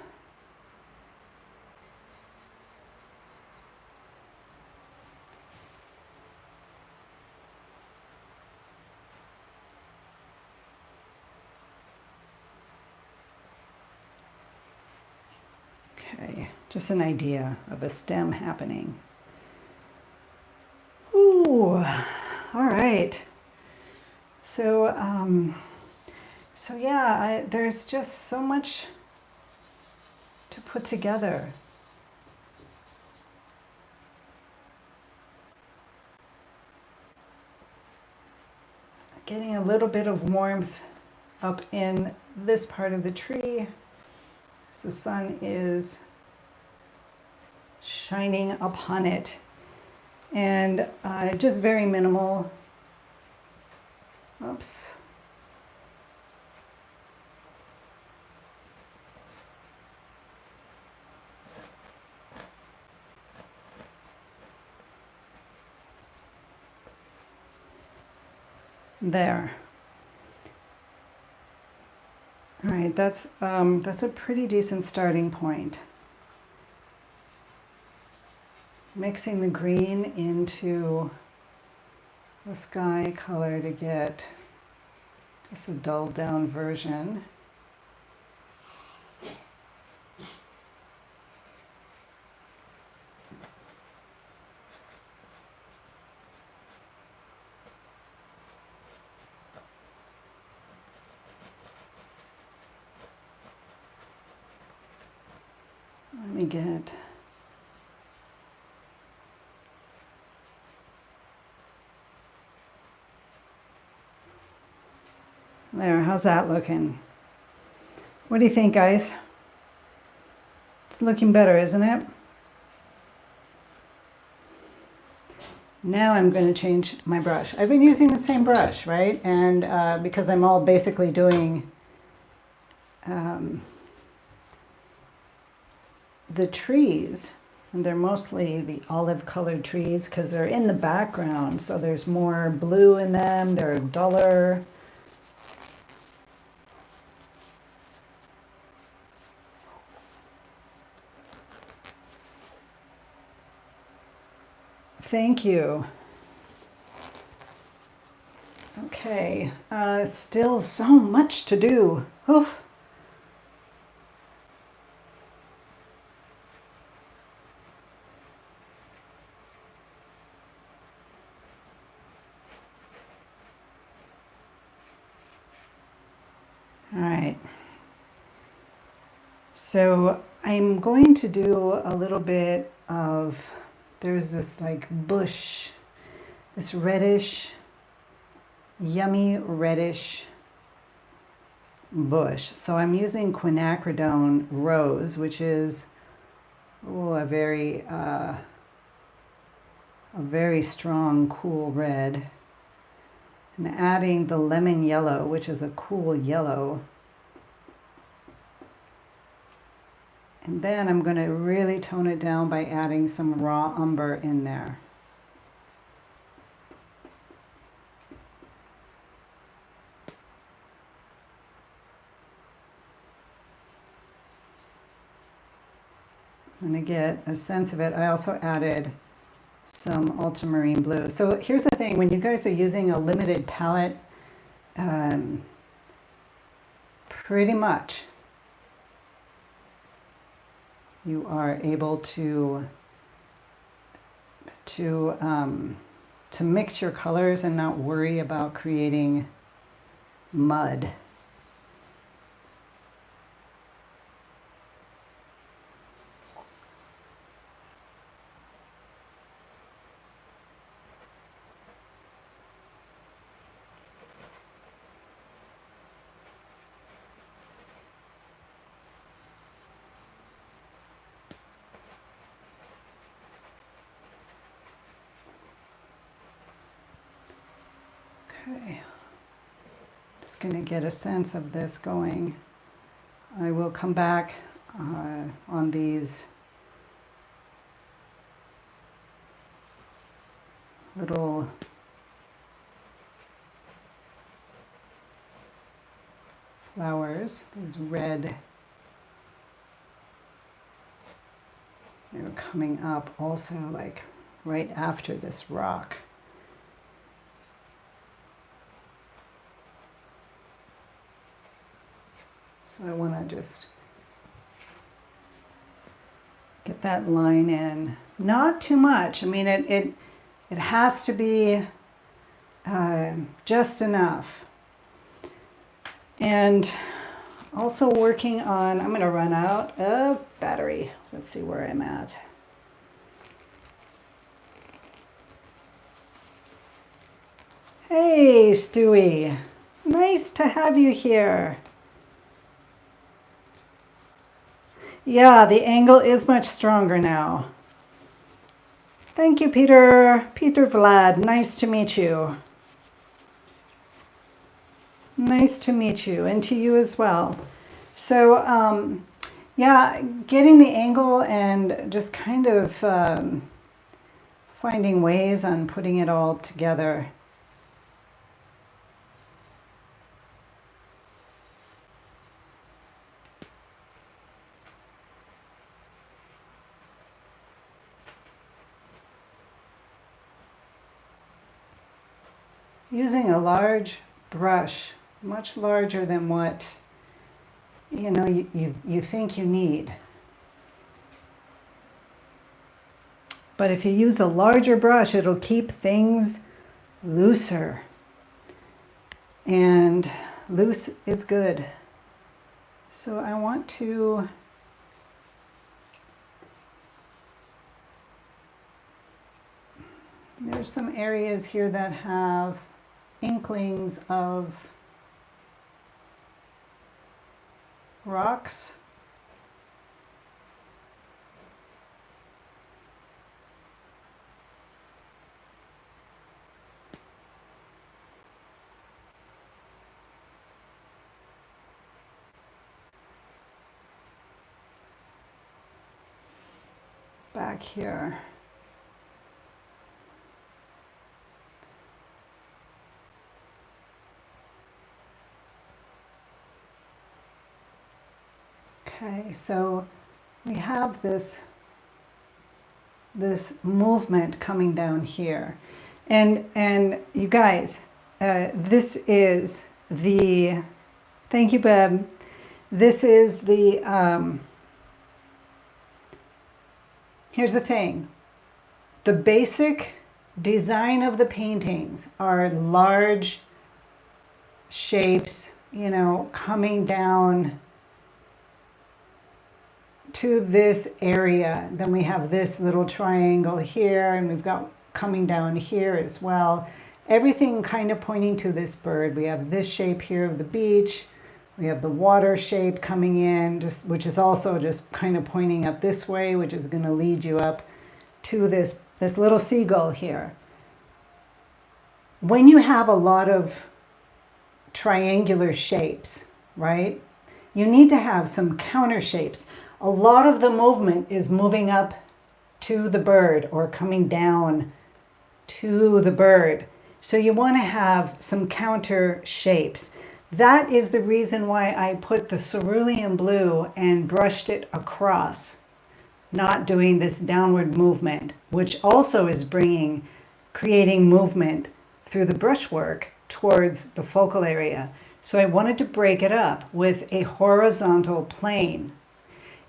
okay, just an idea of a stem happening. Ooh, all right. So, so yeah, there's just so much to put together. Getting a little bit of warmth up in this part of the tree as the sun is shining upon it. And just very minimal. Oops. There. All right, that's a pretty decent starting point. Mixing the green into the sky color to get just a dulled down version. Let me get there. How's that looking? What do you think, guys? It's looking better, isn't it? Now I'm going to change my brush. I've been using the same brush, right? And because I'm all basically doing the trees, and they're mostly the olive colored trees because they're in the background, so there's more blue in them, they're duller. Thank you. Okay, still so much to do. Oof. All right. So I'm going to do a little bit of, there's this like bush, this reddish, yummy reddish bush. So I'm using quinacridone rose, which is a very strong, cool red. And adding the lemon yellow, which is a cool yellow. And then I'm going to really tone it down by adding some raw umber in there. And to get a sense of it, I also added some ultramarine blue. So here's the thing, when you guys are using a limited palette, pretty much you are able to mix your colors and not worry about creating mud. Okay. Just going to get a sense of this going. I will come back on these little flowers, these red. They were coming up also like right after this rock. So I want to just get that line in. Not too much. I mean, it has to be just enough. And also working on, I'm going to run out of battery. Let's see where I'm at. Hey, Stewie. Nice to have you here. Yeah, the angle is much stronger now. Thank you, Peter. Peter Vlad, nice to meet you. Nice to meet you, and to you as well. So, yeah, getting the angle and just kind of finding ways on putting it all together. Using a large brush, much larger than what you think you need. But if you use a larger brush, it'll keep things looser. And loose is good. So I want to there's some areas here that have inklings of rocks. Back here. Okay, so we have this movement coming down here, and you guys, this is the. Thank you, Beb. This is the. Here's the thing. The basic design of the paintings are large shapes, coming down to this area. Then we have this little triangle here, and we've got coming down here as well. Everything kind of pointing to this bird. We have this shape here of the beach. We have the water shape coming in, which is also just kind of pointing up this way, which is going to lead you up to this little seagull here. When you have a lot of triangular shapes, right, you need to have some counter shapes. A lot of the movement is moving up to the bird or coming down to the bird. So you want to have some counter shapes. That is the reason why I put the cerulean blue and brushed it across, not doing this downward movement, which also is creating movement through the brushwork towards the focal area. So I wanted to break it up with a horizontal plane.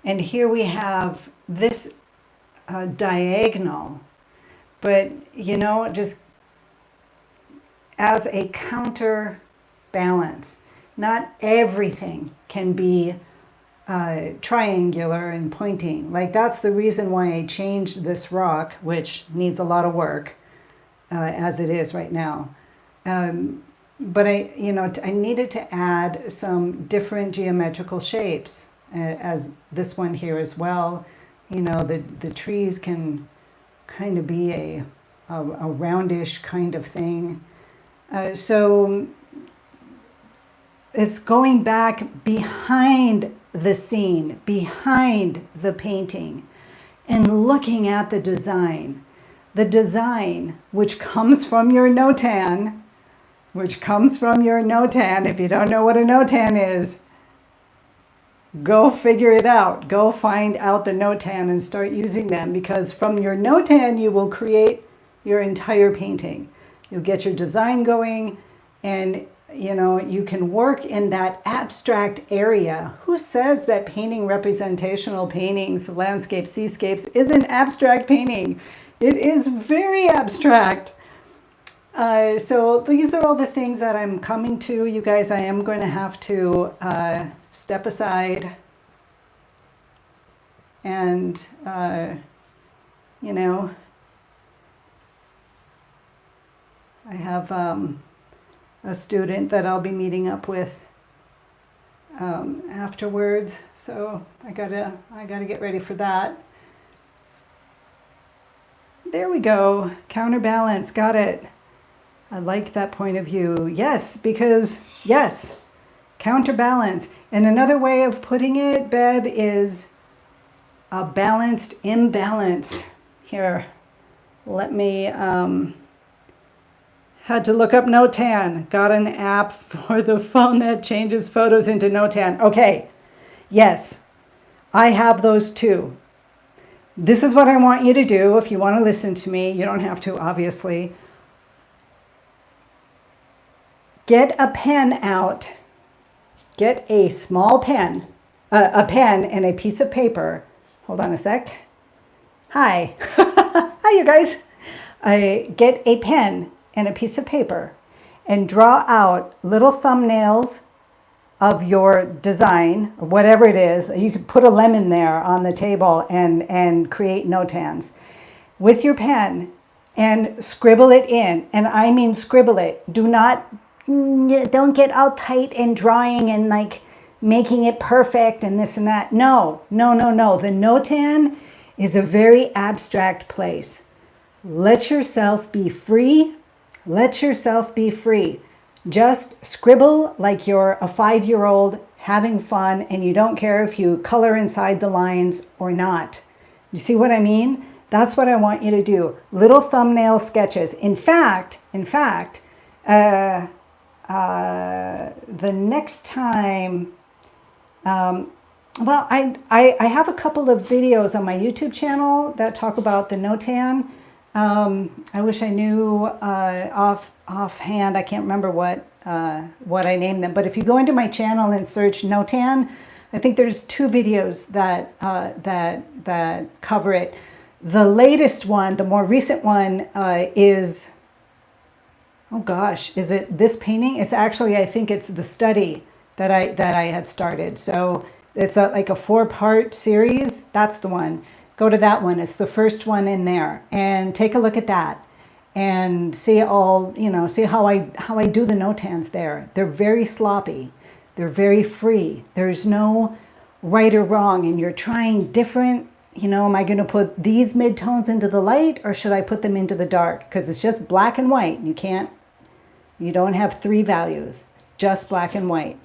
And here we have this diagonal, but just as a counterbalance. Not everything can be triangular and pointing. Like that's the reason why I changed this rock, which needs a lot of work as it is right now. But I needed to add some different geometrical shapes. As this one here as well, the trees can kind of be a roundish kind of thing. So it's going back behind the scene, behind the painting, and looking at the design. The design, which comes from your notan, If you don't know what a notan is, go figure it out. Go find out the notan and start using them, because from your notan you will create your entire painting. You'll get your design going, and you can work in that abstract area. Who says that painting representational paintings, landscapes, seascapes, isn't abstract painting? It is very abstract. So these are all the things that I'm coming to. You guys, I am going to have to step aside and, I have a student that I'll be meeting up with afterwards. So I gotta get ready for that. There we go. Counterbalance. Got it. I like that point of view. Yes, because, yes, counterbalance. And another way of putting it, Beb, is a balanced imbalance. Here, let me, had to look up Notan. Got an app for the phone that changes photos into Notan. Okay, yes, I have those too. This is what I want you to do. If you want to listen to me, you don't have to, obviously. Get a pen out. Get a small pen, a pen and a piece of paper. Hold on a sec. Hi. Hi, you guys. Get a pen and a piece of paper and draw out little thumbnails of your design, whatever it is. You could put a lemon there on the table and create notans with your pen and scribble it in. And I mean scribble it. Don't get all tight and drawing and like making it perfect and this and that. No. The notan is a very abstract place. Let yourself be free. Just scribble like you're a 5-year-old having fun, and you don't care if you color inside the lines or not. You see what I mean? That's what I want you to do. Little thumbnail sketches. In fact, the next time, I have a couple of videos on my YouTube channel that talk about the notan. I wish I knew offhand. I can't remember what I named them. But if you go into my channel and search notan, I think there's 2 videos that cover it. The latest one, the more recent one, is, oh gosh, is it this painting? It's actually, I think it's the study that I had started. So it's like a 4-part series. That's the one. Go to that one. It's the first one in there, and take a look at that and see how I do the notans there. They're very sloppy. They're very free. There's no right or wrong, and you're trying different, am I going to put these midtones into the light or should I put them into the dark? Because it's just black and white. You don't have 3 values, it's just black and white.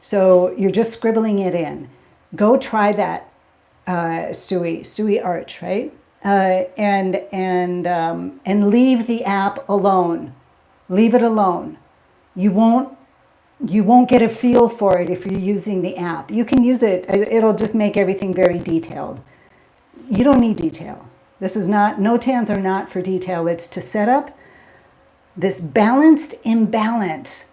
So you're just scribbling it in. Go try that. Stewie Arch, right? And leave the app alone. Leave it alone. You won't get a feel for it if you're using the app. You can use it. It'll just make everything very detailed. You don't need detail. Notans are not for detail. It's to set up this balanced imbalance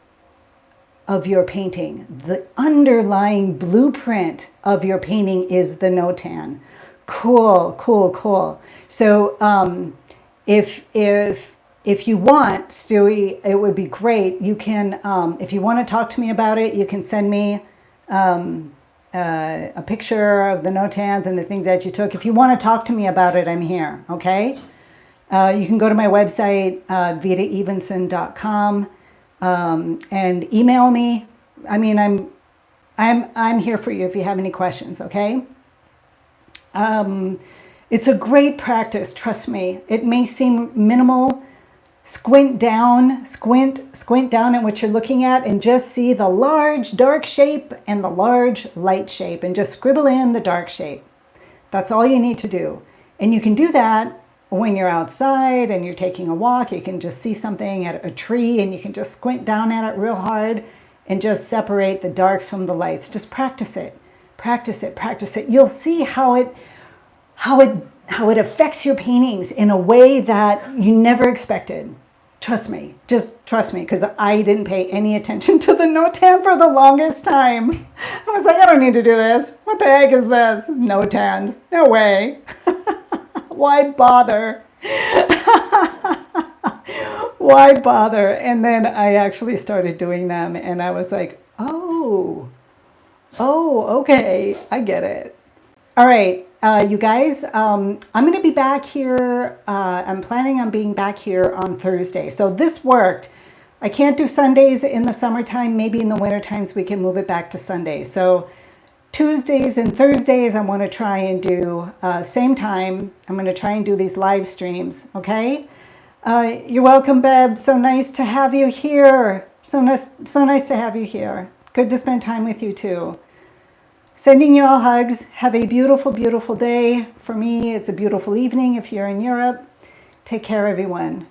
of your painting. The underlying blueprint of your painting is the notan. Cool. So if you want, Stewie, it would be great. You can, if you want to talk to me about it, you can send me a picture of the notans and the things that you took. If you want to talk to me about it, I'm here, okay? You can go to my website, vitaevenson.com. And email me. I mean, I'm here for you if you have any questions, okay? It's a great practice, trust me. It may seem minimal, squint down at what you're looking at and just see the large dark shape and the large light shape and just scribble in the dark shape. That's all you need to do. And you can do that when you're outside and you're taking a walk. You can just see something at a tree and you can just squint down at it real hard and just separate the darks from the lights. Just practice it. Practice it, practice it. You'll see how it affects your paintings in a way that you never expected. Trust me, just trust me, because I didn't pay any attention to the notan for the longest time. I was like, I don't need to do this. What the heck is this? Notans, no way. Why bother? Why bother? And then I actually started doing them and I was like, oh, okay, I get it. All right, you guys, I'm going to be back here. I'm planning on being back here on Thursday. So this worked. I can't do Sundays in the summertime. Maybe in the winter times we can move it back to Sundays. So Tuesdays and Thursdays I want to try and do same time. I'm going to try and do these live streams, okay? You're welcome, Beb. So nice to have you here. So nice to have you here. Good to spend time with you too. Sending you all hugs. Have a beautiful, beautiful day. For me, it's a beautiful evening if you're in Europe. Take care, everyone.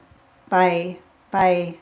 Bye. Bye.